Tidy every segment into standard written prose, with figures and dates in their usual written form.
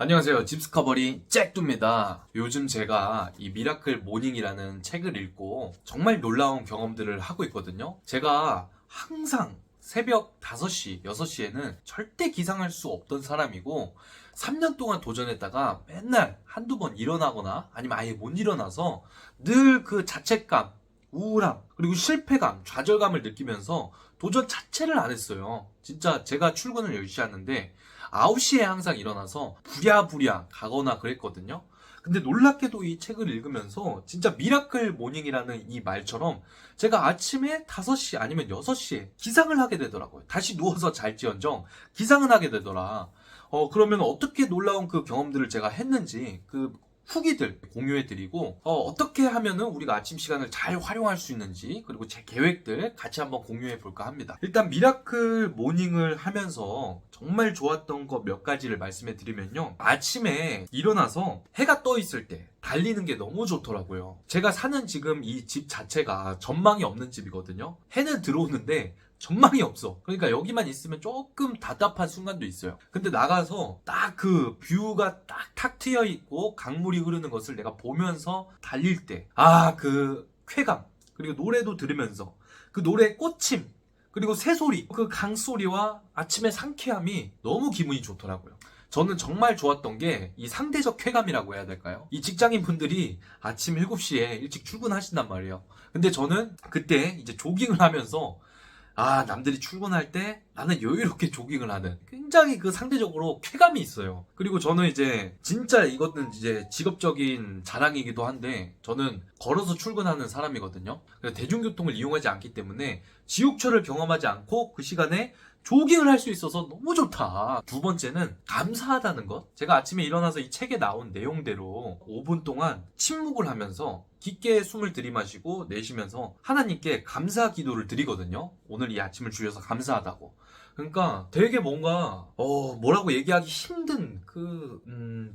안녕하세요. 집스커버리 잭두입니다. 요즘 제가 이 미라클 모닝이라는 책을 읽고 정말 놀라운 경험들을 하고 있거든요. 제가 항상 새벽 5시, 6시에는 절대 기상할 수 없던 사람이고 3년 동안 도전했다가 맨날 한두 번 일어나거나 아니면 아예 못 일어나서 늘 그 자책감, 우울함, 그리고 실패감, 좌절감을 느끼면서 도전 자체를 안 했어요. 진짜 제가 출근을 10시 하는데 9시에 항상 일어나서 부랴부랴 가거나 그랬거든요. 근데 놀랍게도 이 책을 읽으면서 진짜 미라클 모닝이라는 이 말처럼 제가 아침에 5시 아니면 6시에 기상을 하게 되더라고요. 다시 누워서 잘지언정 기상을 하게 되더라. 그러면 어떻게 놀라운 그 경험들을 제가 했는지 그 후기들 공유해드리고 어떻게 하면은 우리가 아침 시간을 잘 활용할 수 있는지 그리고 제 계획들 같이 한번 공유해볼까 합니다. 일단 미라클 모닝을 하면서 정말 좋았던 거 몇 가지를 말씀해드리면요. 아침에 일어나서 해가 떠 있을 때 달리는 게 너무 좋더라고요. 제가 사는 지금 이 집 자체가 전망이 없는 집이거든요. 해는 들어오는데 전망이 없어. 그러니까 여기만 있으면 조금 답답한 순간도 있어요. 근데 나가서 딱 그 뷰가 딱 탁 트여 있고 강물이 흐르는 것을 내가 보면서 달릴 때, 그 쾌감, 그리고 노래도 들으면서 그 노래의 꽂힘, 그리고 새소리, 그 강소리와 아침의 상쾌함이 너무 기분이 좋더라고요. 저는 정말 좋았던 게 이 상대적 쾌감이라고 해야 될까요? 이 직장인 분들이 아침 7시에 일찍 출근하신단 말이에요. 근데 저는 그때 이제 조깅을 하면서 남들이 출근할 때 나는 여유롭게 조깅을 하는 굉장히 그 상대적으로 쾌감이 있어요. 그리고 저는 이제 진짜 이것은 이제 직업적인 자랑이기도 한데 저는 걸어서 출근하는 사람이거든요. 그래서 대중교통을 이용하지 않기 때문에 지옥철을 경험하지 않고 그 시간에 조깅을 할 수 있어서 너무 좋다. 두 번째는 감사하다는 것. 제가 아침에 일어나서 이 책에 나온 내용대로 5분 동안 침묵을 하면서 깊게 숨을 들이마시고 내쉬면서 하나님께 감사 기도를 드리거든요. 오늘 이 아침을 주셔서 감사하다고. 그러니까 되게 뭔가 뭐라고 얘기하기 힘든 그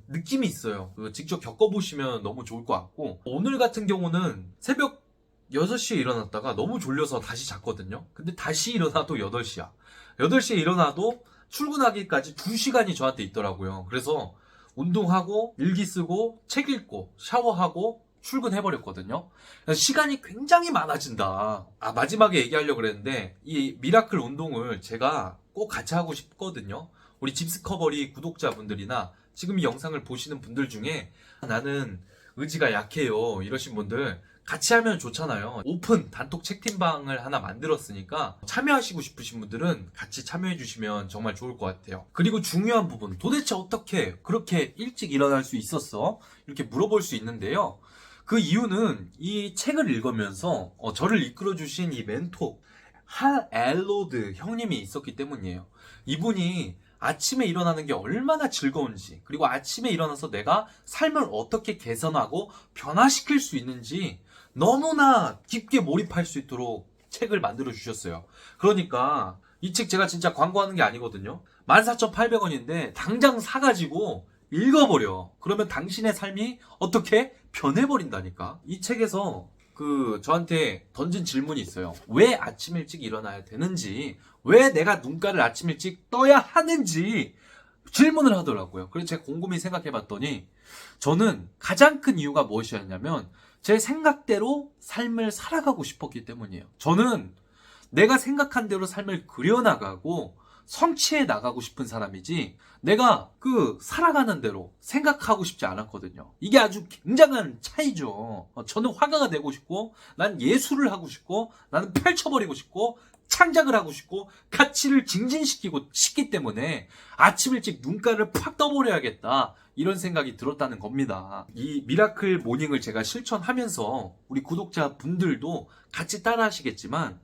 느낌이 있어요. 직접 겪어보시면 너무 좋을 것 같고, 오늘 같은 경우는 새벽 6시에 일어났다가 너무 졸려서 다시 잤거든요. 근데 다시 일어나도 8시야. 8시에 일어나도 출근하기까지 2시간이 저한테 있더라고요. 그래서 운동하고 일기 쓰고 책 읽고 샤워하고 출근해버렸거든요. 그래서 시간이 굉장히 많아진다. 마지막에 얘기하려고 그랬는데 이 미라클 운동을 제가 꼭 같이 하고 싶거든요. 우리 집스커버리 구독자분들이나 지금 이 영상을 보시는 분들 중에 나는 의지가 약해요 이러신 분들 같이 하면 좋잖아요. 오픈 단톡 채팅방을 하나 만들었으니까 참여하시고 싶으신 분들은 같이 참여해 주시면 정말 좋을 것 같아요. 그리고 중요한 부분, 도대체 어떻게 그렇게 일찍 일어날 수 있었어? 이렇게 물어볼 수 있는데요. 그 이유는 이 책을 읽으면서 저를 이끌어 주신 이 멘토 할 엘로드 형님이 있었기 때문이에요. 이분이 아침에 일어나는 게 얼마나 즐거운지, 그리고 아침에 일어나서 내가 삶을 어떻게 개선하고 변화시킬 수 있는지 너무나 깊게 몰입할 수 있도록 책을 만들어 주셨어요. 그러니까 이 책 제가 진짜 광고하는 게 아니거든요. 14,800원인데 당장 사가지고 읽어버려. 그러면 당신의 삶이 어떻게 변해버린다니까. 이 책에서 저한테 던진 질문이 있어요. 왜 아침 일찍 일어나야 되는지, 왜 내가 눈가를 아침 일찍 떠야 하는지 질문을 하더라고요. 그래서 제가 곰곰이 생각해 봤더니 저는 가장 큰 이유가 무엇이었냐면 제 생각대로 삶을 살아가고 싶었기 때문이에요. 저는 내가 생각한 대로 삶을 그려나가고 성취해 나가고 싶은 사람이지 내가 살아가는 대로 생각하고 싶지 않았거든요. 이게 아주 굉장한 차이죠. 저는 화가가 되고 싶고 난 예술을 하고 싶고 나는 펼쳐버리고 싶고 창작을 하고 싶고 가치를 증진시키고 싶기 때문에 아침 일찍 눈가를 팍 떠버려야겠다 이런 생각이 들었다는 겁니다. 이 미라클 모닝을 제가 실천하면서 우리 구독자분들도 같이 따라 하시겠지만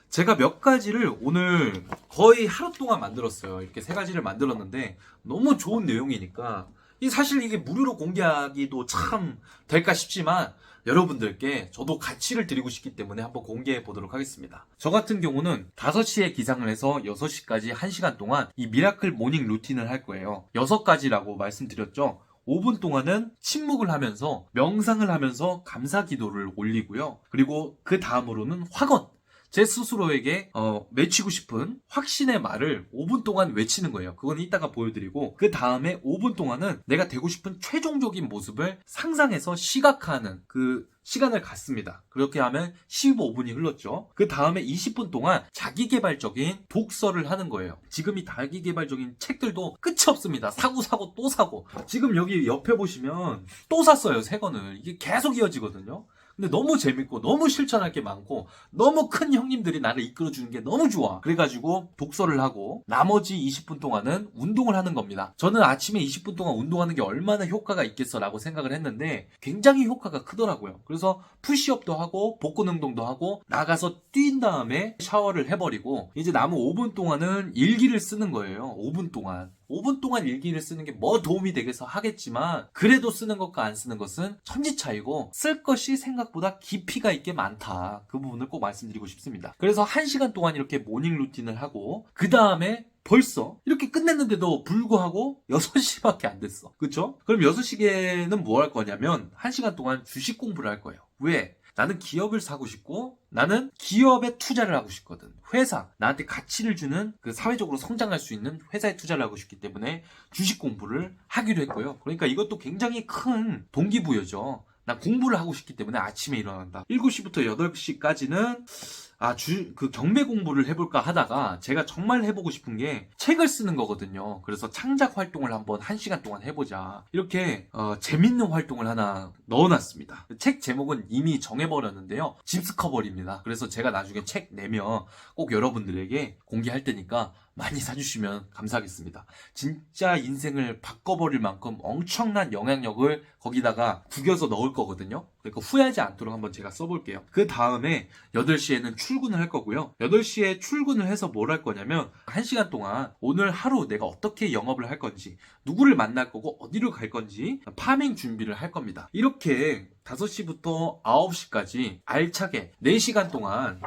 제가 몇 가지를 오늘 거의 하루 동안 만들었어요. 이렇게 3가지를 만들었는데 너무 좋은 내용이니까 사실 이게 무료로 공개하기도 참 될까 싶지만 여러분들께 저도 가치를 드리고 싶기 때문에 한번 공개해 보도록 하겠습니다. 저 같은 경우는 5시에 기상을 해서 6시까지 1시간 동안 이 미라클 모닝 루틴을 할 거예요. 6가지라고 말씀드렸죠. 5분 동안은 침묵을 하면서 명상을 하면서 감사 기도를 올리고요. 그리고 그 다음으로는 확언. 제 스스로에게 외치고 싶은 확신의 말을 5분 동안 외치는 거예요. 그건 이따가 보여드리고, 그 다음에 5분 동안은 내가 되고 싶은 최종적인 모습을 상상해서 시각화하는 그 시간을 갖습니다. 그렇게 하면 15분이 흘렀죠. 그 다음에 20분 동안 자기개발적인 독서를 하는 거예요. 지금 이 자기개발적인 책들도 끝이 없습니다. 사고 또 사고. 지금 여기 옆에 보시면 또 샀어요, 새 거는. 이게 계속 이어지거든요. 근데 너무 재밌고 너무 실천할 게 많고 너무 큰 형님들이 나를 이끌어주는 게 너무 좋아. 그래가지고 독서를 하고 나머지 20분 동안은 운동을 하는 겁니다. 저는 아침에 20분 동안 운동하는 게 얼마나 효과가 있겠어라고 생각을 했는데 굉장히 효과가 크더라고요. 그래서 푸시업도 하고 복근 운동도 하고 나가서 뛴 다음에 샤워를 해버리고 이제 남은 5분 동안은 일기를 쓰는 거예요. 5분 동안. 5분 동안 일기를 쓰는 게 뭐 도움이 되겠어 하겠지만 그래도 쓰는 것과 안 쓰는 것은 천지 차이고 쓸 것이 생각보다 깊이가 있게 많다. 그 부분을 꼭 말씀드리고 싶습니다. 그래서 1시간 동안 이렇게 모닝 루틴을 하고 그 다음에 벌써 이렇게 끝냈는데도 불구하고 6시밖에 안 됐어. 그쵸? 그럼 6시에는 뭐 할 거냐면 1시간 동안 주식 공부를 할 거예요. 왜? 나는 기업을 사고 싶고 나는 기업에 투자를 하고 싶거든. 회사, 나한테 가치를 주는 그 사회적으로 성장할 수 있는 회사에 투자를 하고 싶기 때문에 주식 공부를 하기로 했고요. 그러니까 이것도 굉장히 큰 동기부여죠. 나 공부를 하고 싶기 때문에 아침에 일어난다. 7시부터 8시까지는 그 경매 공부를 해볼까 하다가 제가 정말 해보고 싶은 게 책을 쓰는 거거든요. 그래서 창작 활동을 한번 1시간 동안 해보자. 이렇게 재밌는 활동을 하나 넣어놨습니다. 책 제목은 이미 정해버렸는데요. 집스커버리입니다. 그래서 제가 나중에 책 내면 꼭 여러분들에게 공개할 테니까 많이 사주시면 감사하겠습니다. 진짜 인생을 바꿔버릴 만큼 엄청난 영향력을 거기다가 구겨서 넣을 거거든요. 그러니까 후회하지 않도록 한번 제가 써볼게요. 그 다음에 8시에는 출근을 할 거고요. 8시에 출근을 해서 뭘 할 거냐면 1시간 동안 오늘 하루 내가 어떻게 영업을 할 건지 누구를 만날 거고 어디로 갈 건지 파밍 준비를 할 겁니다. 이렇게 5시부터 9시까지 알차게 4시간 동안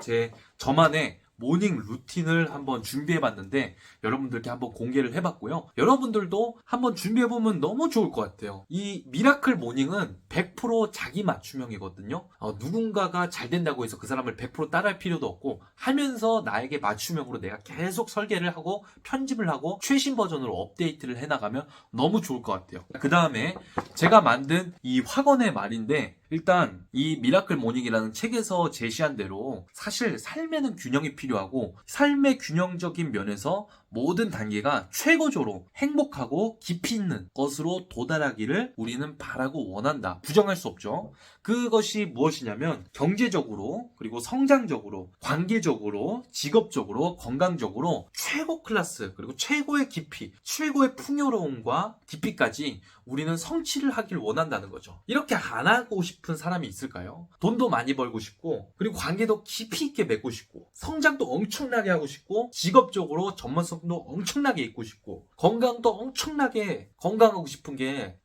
저만의 모닝 루틴을 한번 준비해봤는데 여러분들께 한번 공개를 해봤고요. 여러분들도 한번 준비해보면 너무 좋을 것 같아요. 이 미라클 모닝은 100% 자기 맞춤형이거든요. 누군가가 잘 된다고 해서 그 사람을 100% 따라할 필요도 없고 하면서 나에게 맞춤형으로 내가 계속 설계를 하고 편집을 하고 최신 버전으로 업데이트를 해나가면 너무 좋을 것 같아요. 그 다음에 제가 만든 이 확언의 말인데 일단 이 미라클 모닝이라는 책에서 제시한 대로 사실 삶에는 균형이 필요하고 삶의 균형적인 면에서 모든 단계가 최고조로 행복하고 깊이 있는 것으로 도달하기를 우리는 바라고 원한다. 부정할 수 없죠. 그것이 무엇이냐면 경제적으로 그리고 성장적으로 관계적으로 직업적으로 건강적으로 최고 클래스 그리고 최고의 깊이 최고의 풍요로움과 깊이까지 우리는 성취를 하길 원한다는 거죠. 이렇게 안 하고 싶은 사람이 있을까요? 돈도 많이 벌고 싶고 그리고 관계도 깊이 있게 맺고 싶고 성장도 엄청나게 하고 싶고 직업적으로 전문성도 엄청나게 있고 싶고 건강도 엄청나게 건강하고 싶은 게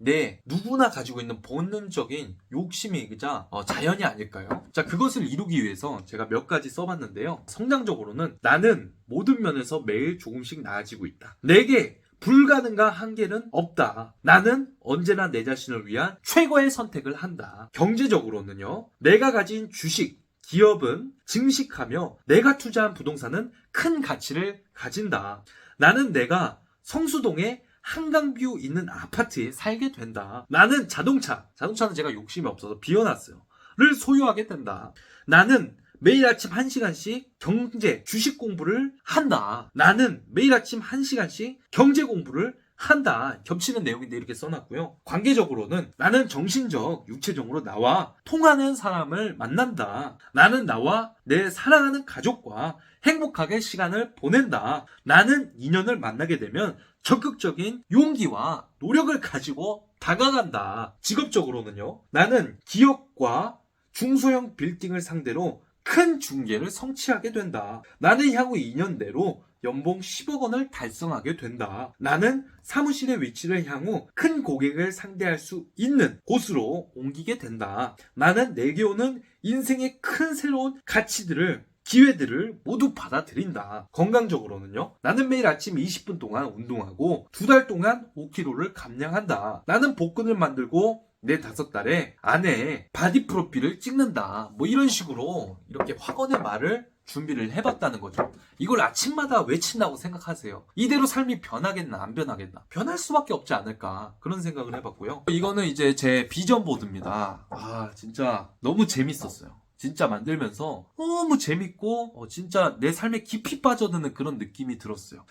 누구나 가지고 있는 본능적인 욕심이자 자연이 아닐까요? 자, 그것을 이루기 위해서 제가 몇 가지 써봤는데요. 성장적으로는 나는 모든 면에서 매일 조금씩 나아지고 있다. 내게 불가능한 한계는 없다. 나는 언제나 내 자신을 위한 최고의 선택을 한다. 경제적으로는요. 내가 가진 주식, 기업은 증식하며 내가 투자한 부동산은 큰 가치를 가진다. 나는 내가 성수동에 한강뷰 있는 아파트에 살게 된다. 나는 자동차는 제가 욕심이 없어서 비워놨어요. 를 소유하게 된다. 나는 매일 아침 1시간씩 경제, 주식 공부를 한다. 나는 매일 아침 1시간씩 경제 공부를 한다. 겹치는 내용인데 이렇게 써놨고요. 관계적으로는 나는 정신적, 육체적으로 나와 통하는 사람을 만난다. 나는 나와 내 사랑하는 가족과 행복하게 시간을 보낸다. 나는 인연을 만나게 되면 적극적인 용기와 노력을 가지고 다가간다. 직업적으로는요. 나는 기업과 중소형 빌딩을 상대로 큰 중개를 성취하게 된다. 나는 향후 2년 내로 연봉 10억 원을 달성하게 된다. 나는 사무실의 위치를 향후 큰 고객을 상대할 수 있는 곳으로 옮기게 된다. 나는 내게 오는 인생의 큰 새로운 가치들을 기회들을 모두 받아들인다. 건강적으로는요. 나는 매일 아침 20분 동안 운동하고 2달 동안 5kg를 감량한다. 나는 복근을 만들고 내 5달에 안에 바디 프로필을 찍는다. 뭐 이런 식으로 이렇게 확언의 말을 준비를 해봤다는 거죠. 이걸 아침마다 외친다고 생각하세요. 이대로 삶이 변하겠나 안 변하겠나? 변할 수밖에 없지 않을까 그런 생각을 해봤고요. 이거는 이제 제 비전 보드입니다. 아 진짜 너무 재밌었어요. 진짜 만들면서 너무 재밌고 진짜 내 삶에 깊이 빠져드는 그런 느낌이 들었어요.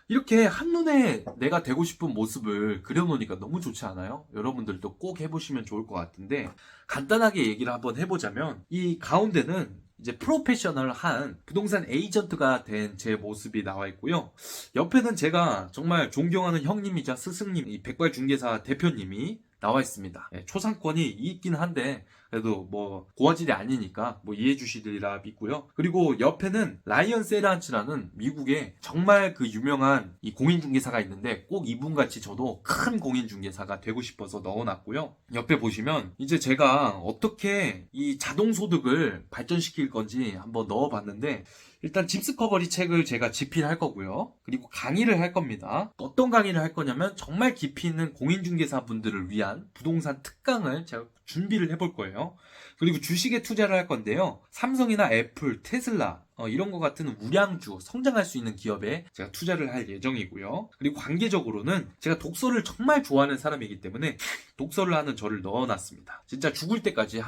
이렇게 한눈에 내가 되고 싶은 모습을 그려놓으니까 너무 좋지 않아요? 여러분들도 꼭 해보시면 좋을 것 같은데, 간단하게 얘기를 한번 해보자면 이 가운데는 이제 프로페셔널한 부동산 에이전트가 된 제 모습이 나와 있고요. 옆에는 제가 정말 존경하는 형님이자 스승님, 이 백발중개사 대표님이 나와 있습니다. 초상권이 있긴 한데 그래도 뭐 고화질이 아니니까 뭐 이해해 주시리라 믿고요. 그리고 옆에는 라이언 세란츠라는 미국의 정말 그 유명한 이 공인중개사가 있는데 꼭 이분같이 저도 큰 공인중개사가 되고 싶어서 넣어놨고요. 옆에 보시면 이제 제가 어떻게 이 자동소득을 발전시킬 건지 한번 넣어봤는데, 일단 집스커버리 책을 제가 집필할 거고요. 그리고 강의를 할 겁니다. 어떤 강의를 할 거냐면 정말 깊이 있는 공인중개사 분들을 위한 부동산 특강을 제가 준비를 해볼 거예요. 그리고 주식에 투자를 할 건데요. 삼성이나 애플, 테슬라 이런 것 같은 우량주, 성장할 수 있는 기업에 제가 투자를 할 예정이고요. 그리고 관계적으로는 제가 독서를 정말 좋아하는 사람이기 때문에 독서를 하는 저를 넣어놨습니다. 진짜 죽을 때까지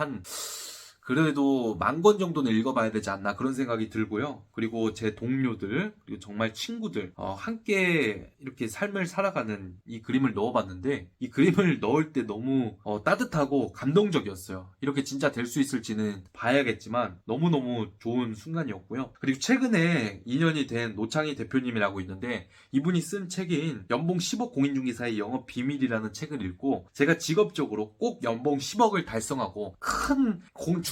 그래도 10,000권 정도는 읽어봐야 되지 않나 그런 생각이 들고요. 그리고 제 동료들, 그리고 정말 친구들 함께 이렇게 삶을 살아가는 이 그림을 넣어봤는데, 이 그림을 넣을 때 너무 따뜻하고 감동적이었어요. 이렇게 진짜 될 수 있을지는 봐야겠지만 너무너무 좋은 순간이었고요. 그리고 최근에 인연이 된 노창희 대표님이라고 있는데, 이분이 쓴 책인 연봉 10억 공인중개사의 영업 비밀이라는 책을 읽고 제가 직업적으로 꼭 연봉 10억을 달성하고 큰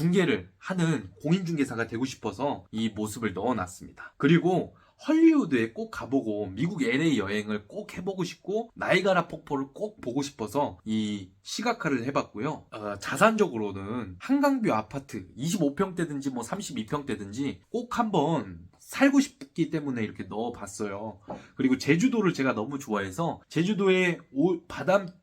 중개를 하는 공인중개사가 되고 싶어서 이 모습을 넣어놨습니다. 그리고 헐리우드에 꼭 가보고 미국 LA 여행을 꼭 해보고 싶고 나이가라 폭포를 꼭 보고 싶어서 이 시각화를 해봤고요. 자산적으로는 한강뷰 아파트 25평대든지 뭐 32평대든지 꼭 한번 살고 싶기 때문에 이렇게 넣어봤어요. 그리고 제주도를 제가 너무 좋아해서 제주도의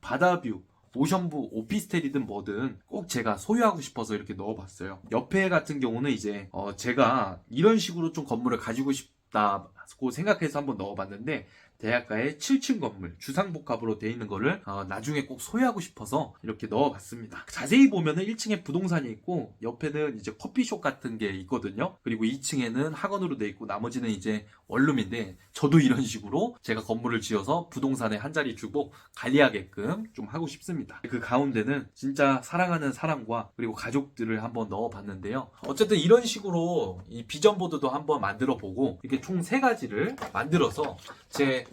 바다뷰, 오션부 오피스텔이든 뭐든 꼭 제가 소유하고 싶어서 이렇게 넣어봤어요. 옆에 같은 경우는 이제 제가 이런 식으로 좀 건물을 가지고 싶다고 생각해서 한번 넣어봤는데, 대학가의 7층 건물 주상복합으로 되어 있는 거를 나중에 꼭 소유하고 싶어서 이렇게 넣어봤습니다. 자세히 보면은 1층에 부동산이 있고 옆에는 이제 커피숍 같은 게 있거든요. 그리고 2층에는 학원으로 되어 있고 나머지는 이제 원룸인데, 저도 이런 식으로 제가 건물을 지어서 부동산에 한 자리 주고 관리하게끔 좀 하고 싶습니다. 그 가운데는 진짜 사랑하는 사람과 그리고 가족들을 한번 넣어봤는데요. 어쨌든 이런 식으로 이 비전보드도 한번 만들어보고 이렇게 총 3가지를 만들어서 제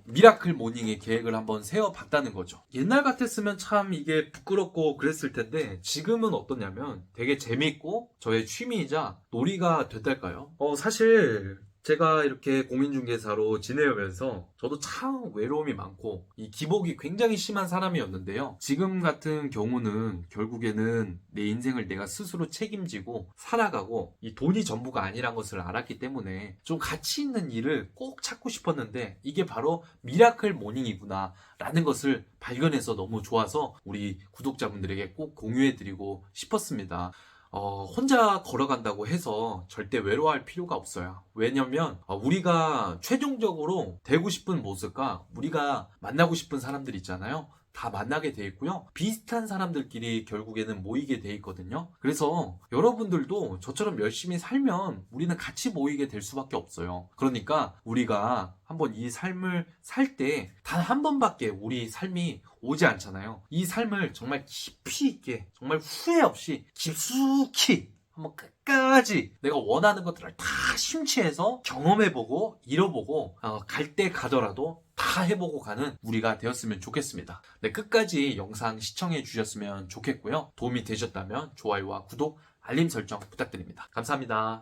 미라클 모닝의 계획을 한번 세워봤다는 거죠. 옛날 같았으면 참 이게 부끄럽고 그랬을 텐데 지금은 어떠냐면 되게 재밌고 저의 취미이자 놀이가 됐달까요? 사실 제가 이렇게 공인중개사로 지내면서 저도 참 외로움이 많고 이 기복이 굉장히 심한 사람이었는데요. 지금 같은 경우는 결국에는 내 인생을 내가 스스로 책임지고 살아가고 이 돈이 전부가 아니란 것을 알았기 때문에 좀 가치 있는 일을 꼭 찾고 싶었는데, 이게 바로 미라클 모닝이구나 라는 것을 발견해서 너무 좋아서 우리 구독자분들에게 꼭 공유해드리고 싶었습니다. 혼자 걸어간다고 해서 절대 외로워할 필요가 없어요. 왜냐면 우리가 최종적으로 되고 싶은 모습과 우리가 만나고 싶은 사람들 있잖아요. 다 만나게 돼 있고요. 비슷한 사람들끼리 결국에는 모이게 돼 있거든요. 그래서 여러분들도 저처럼 열심히 살면 우리는 같이 모이게 될 수밖에 없어요. 그러니까 우리가 한번 이 삶을 살 때 단 한 번밖에 우리 삶이 오지 않잖아요. 이 삶을 정말 깊이 있게, 정말 후회 없이 깊숙이 한번 끝까지 내가 원하는 것들을 다 심취해서 경험해보고 잃어보고 갈 때 가더라도 다 해보고 가는 우리가 되었으면 좋겠습니다. 네, 끝까지 영상 시청해 주셨으면 좋겠고요. 도움이 되셨다면 좋아요와 구독, 알림 설정 부탁드립니다. 감사합니다.